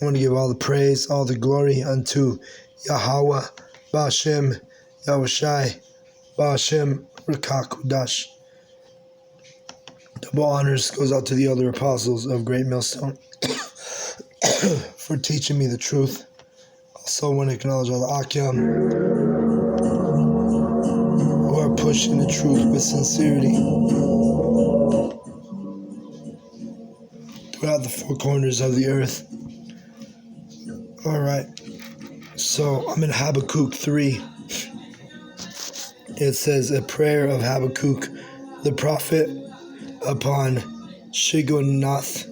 I want to give all the praise, all the glory unto Yahawah, Ba'ashem, Yahushai, Ba'ashem, Rakakudash. Double honors goes out to the other apostles of Great Millstone for teaching me the truth. Also want to acknowledge all the Akyam who are pushing the truth with sincerity throughout the four corners of the earth. All right, so I'm in Habakkuk 3. It says, a prayer of Habakkuk, the prophet, upon Shigonath.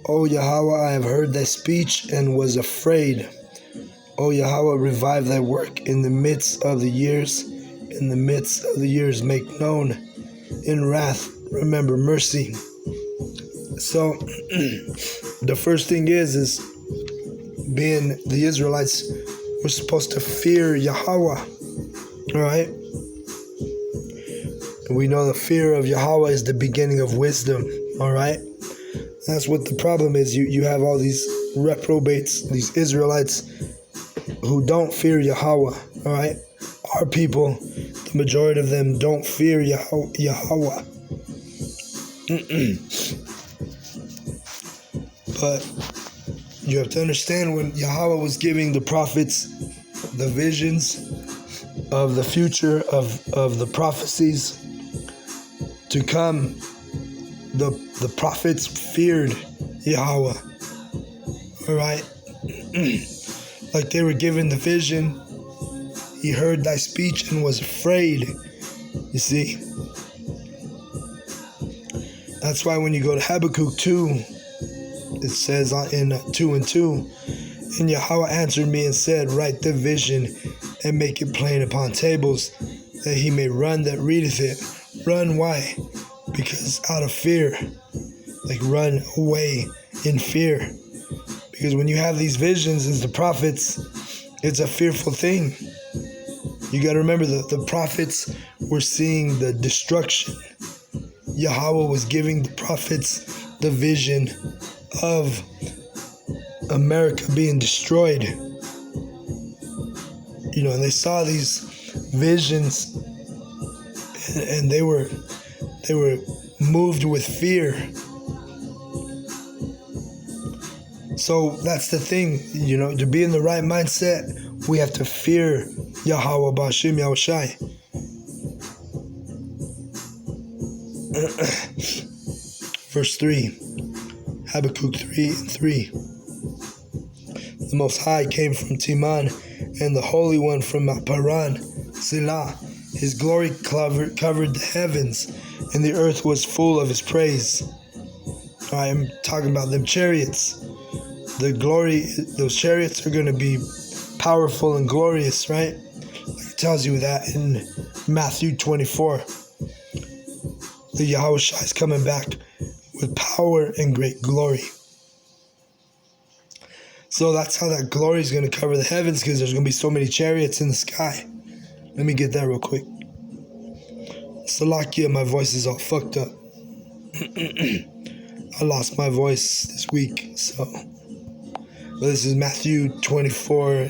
O Yahawah, I have heard thy speech and was afraid. O Yahawah, revive thy work in the midst of the years. In the midst of the years, make known. In wrath, remember mercy. So, the first thing is being the Israelites, we're supposed to fear Yahawah. All right? We know the fear of Yahawah is the beginning of wisdom. All right? That's what the problem is. You have all these reprobates, these Israelites who don't fear Yahawah. All right? Our people, the majority of them don't fear Yahawah. But you have to understand, when Yahawah was giving the prophets the visions of the future, of the prophecies to come, the prophets feared Yahawah. All right? Like they were given the vision. He heard thy speech and was afraid. You see? That's why when you go to Habakkuk 2, it says in 2 and 2, and Yahawah answered me and said, write the vision and make it plain upon tables, that he may run that readeth it. Run, why? Because out of fear. Like run away in fear. Because when you have these visions as the prophets, it's a fearful thing. You got to remember that the prophets were seeing the destruction. Yahawah was giving the prophets the vision of America being destroyed. You know, and they saw these visions and they were moved with fear. So that's the thing, you know, to be in the right mindset, we have to fear Yahawah Ba'ashem Yahushai. Verse 3, Habakkuk 3:3. The Most High came from Teman, and the Holy One from Paran, Selah. His glory covered the heavens, and the earth was full of his praise. I am talking about them chariots. The glory, those chariots are going to be powerful and glorious, right? Like it tells you that in Matthew 24. The Yahushua is coming back with power and great glory. So that's how that glory is going to cover the heavens, because there's going to be so many chariots in the sky. Let me get that real quick. Salakia, my voice is all fucked up. I lost my voice this week, so. But this is Matthew 24.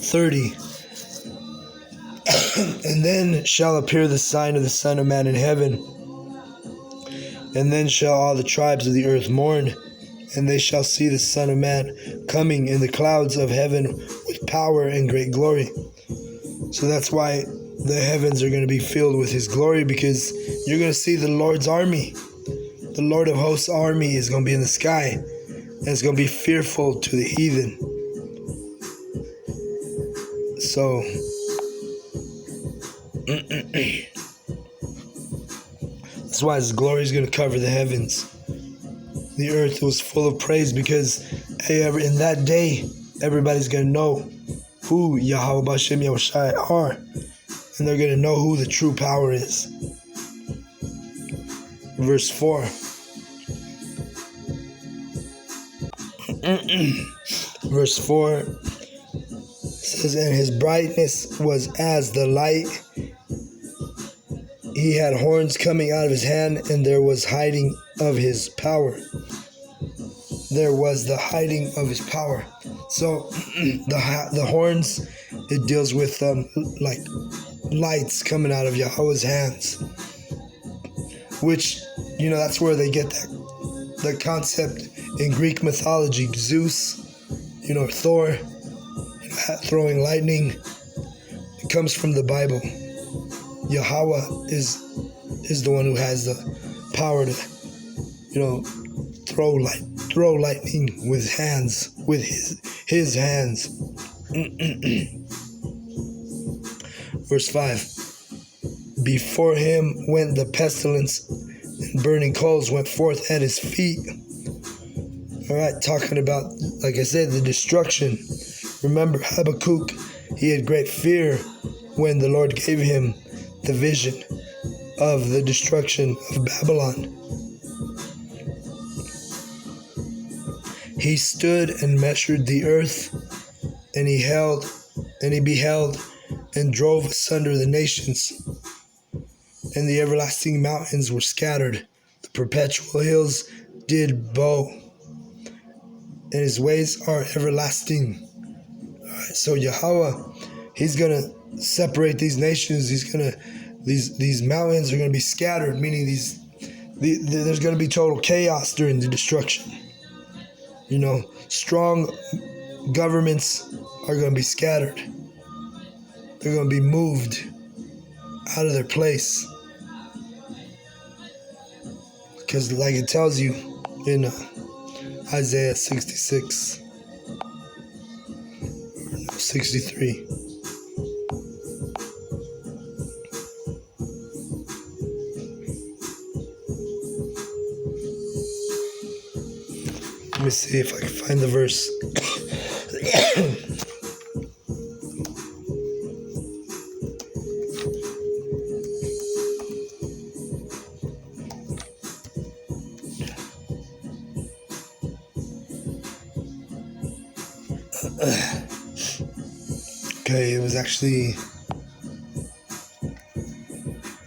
30. And then shall appear the sign of the Son of Man in heaven. And then shall all the tribes of the earth mourn, and they shall see the Son of Man coming in the clouds of heaven with power and great glory. So that's why the heavens are going to be filled with his glory, because you're going to see the Lord's army. The Lord of hosts' army is going to be in the sky, and it's going to be fearful to the heathen. So that's why his glory is going to cover the heavens. The earth was full of praise, because in that day, everybody's going to know who Yahawah Ba'ashem Yahushai are, and they're going to know who the true power is. Verse 4. Verse 4 says, and his brightness was as the light, he had horns coming out of his hand, and there was hiding of his power. There was the hiding of his power. So the horns, it deals with like lights coming out of Yahweh's hands, which, that's where they get the concept in Greek mythology. Zeus, Thor, throwing lightning. It comes from the Bible. Yahawah is the one who has the power to, throw lightning with his hands. Verse 5. Before him went the pestilence, and burning coals went forth at his feet. All right, talking about, like I said, the destruction. Remember Habakkuk, he had great fear when the Lord gave him the vision of the destruction of Babylon. He stood and measured the earth, and he beheld and drove asunder the nations, and the everlasting mountains were scattered. The perpetual hills did bow, and his ways are everlasting. All right, so Yahawah, he's gonna separate these nations. These mountains are gonna be scattered, meaning there's gonna be total chaos during the destruction. Strong governments are going to be scattered. They're going to be moved out of their place. Because like it tells you in Isaiah 66, 63. Let me see if I can find the verse. Okay, it was actually,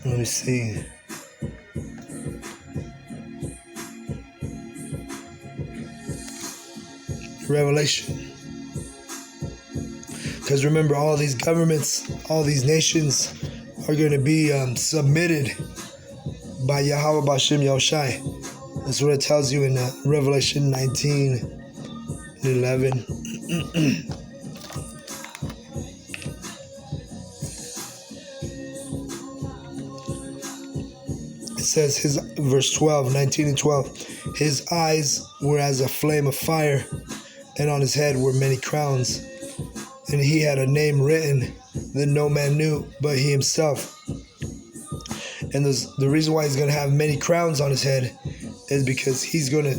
let me see. Revelation. Because remember, all these governments, all these nations are going to be submitted by Yahawah B'Shem Yahushai. That's what it tells you in Revelation 19 and 11. It says, verse 12, 19 and 12, his eyes were as a flame of fire, and on his head were many crowns. And he had a name written that no man knew but he himself. And the reason why he's going to have many crowns on his head is because he's going to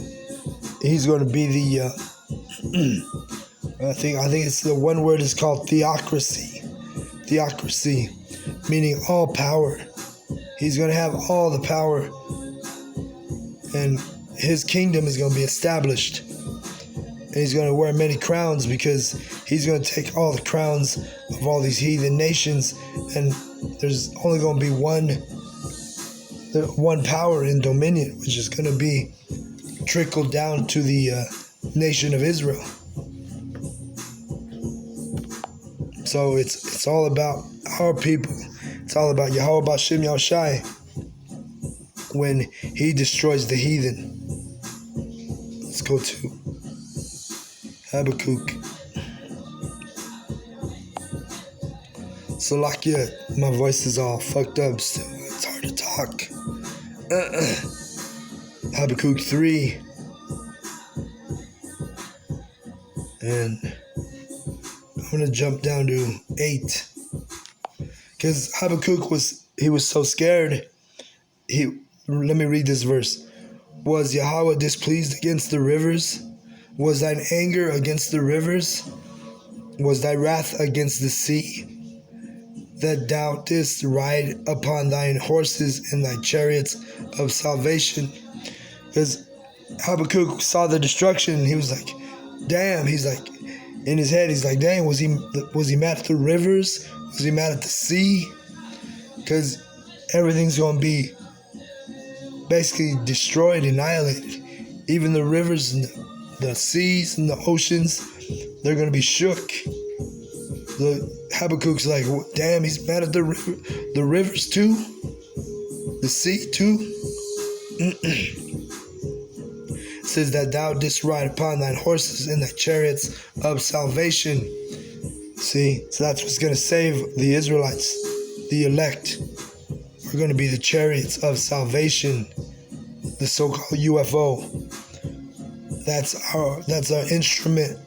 be the I think it's the one word is called theocracy. Theocracy, meaning all power. He's going to have all the power, and his kingdom is going to be established. And he's going to wear many crowns because he's going to take all the crowns of all these heathen nations, and there's only going to be one power in dominion, which is going to be trickled down to the nation of Israel. So it's all about our people. It's all about Yahawah B'Shem Yahushai when he destroys the heathen. Let's go to Habakkuk. Salakia, my voice is all fucked up still. It's hard to talk. Habakkuk 3. And I'm going to jump down to 8. Because Habakkuk was so scared. Let me read this verse. Was Yahawah displeased against the rivers? Was thine anger against the rivers? Was thy wrath against the sea? That thou didst ride upon thine horses and thy chariots of salvation. Because Habakkuk saw the destruction and he was like, damn, he's like, in his head, he's like, dang, was he mad at the rivers? Was he mad at the sea? Because everything's going to be basically destroyed, annihilated. Even the rivers and the seas and the oceans, they're going to be shook. The Habakkuk's like, damn, he's mad at the rivers too? The sea too? It says that thou didst ride upon thine horses and thy chariots of salvation. See, so that's what's going to save the Israelites. The elect are going to be the chariots of salvation, the so-called UFO. That's our instrument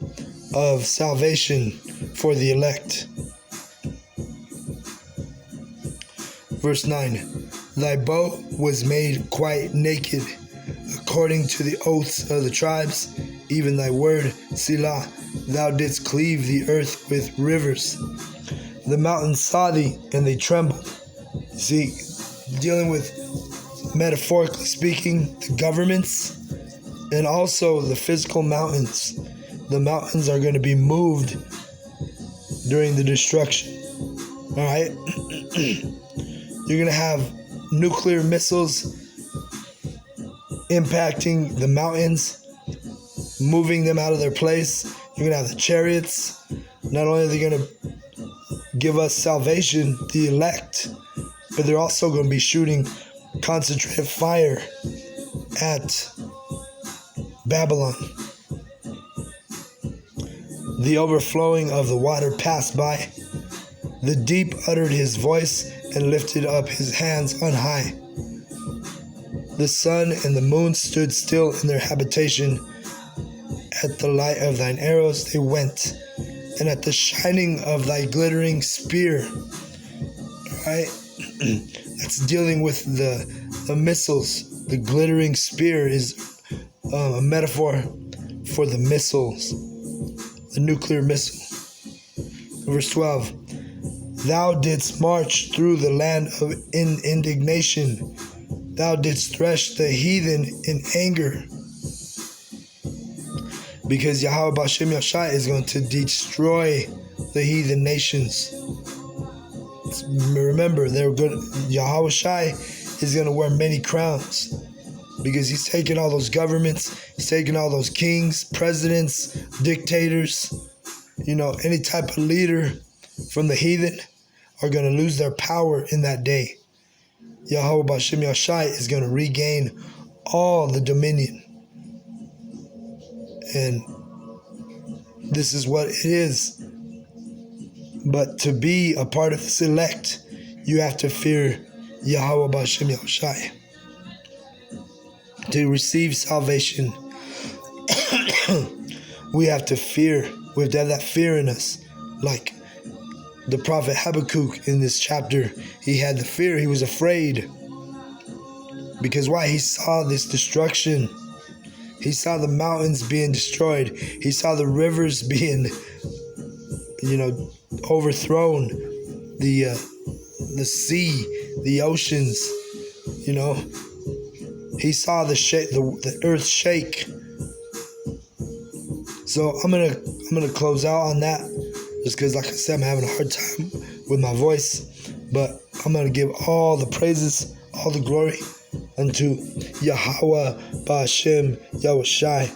of salvation for the elect. Verse 9, thy bow was made quite naked, according to the oaths of the tribes, even thy word, Selah, thou didst cleave the earth with rivers. The mountains saw thee, and they trembled. See, dealing with, metaphorically speaking, the governments, and also the physical mountains. The mountains are going to be moved during the destruction. All right? You're going to have nuclear missiles impacting the mountains, moving them out of their place. You're going to have the chariots. Not only are they going to give us salvation, the elect, but they're also going to be shooting concentrated fire at Babylon. The overflowing of the water passed by. The deep uttered his voice and lifted up his hands on high. The sun and the moon stood still in their habitation. At the light of thine arrows they went, and at the shining of thy glittering spear. Right? That's dealing with the missiles. The glittering spear is a metaphor for the missiles, the nuclear missile. Verse 12, thou didst march through the land of indignation. Thou didst thresh the heathen in anger. Because Yahawah B'Shem Yahshai is going to destroy the heathen nations. Remember, Yahawah Shai is going to wear many crowns. Because he's taking all those governments, he's taking all those kings, presidents, dictators, any type of leader from the heathen are going to lose their power in that day. Yahawah B'Shem Yahshai is going to regain all the dominion. And this is what it is. But to be a part of this elect, you have to fear Yahawah B'Shem Yahshai. To receive salvation, we have to fear. We have to have that fear in us. Like the prophet Habakkuk in this chapter, he had the fear. He was afraid. Because why? He saw this destruction. He saw the mountains being destroyed. He saw the rivers being, overthrown. The sea, the oceans, He saw the earth shake. So I'm gonna close out on that, just because, like I said, I'm having a hard time with my voice. But I'm gonna give all the praises, all the glory unto Yahawah B'Shem Yahshai.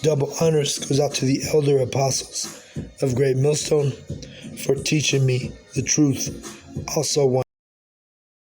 Double honors goes out to the elder apostles of Great Millstone for teaching me the truth. Also one.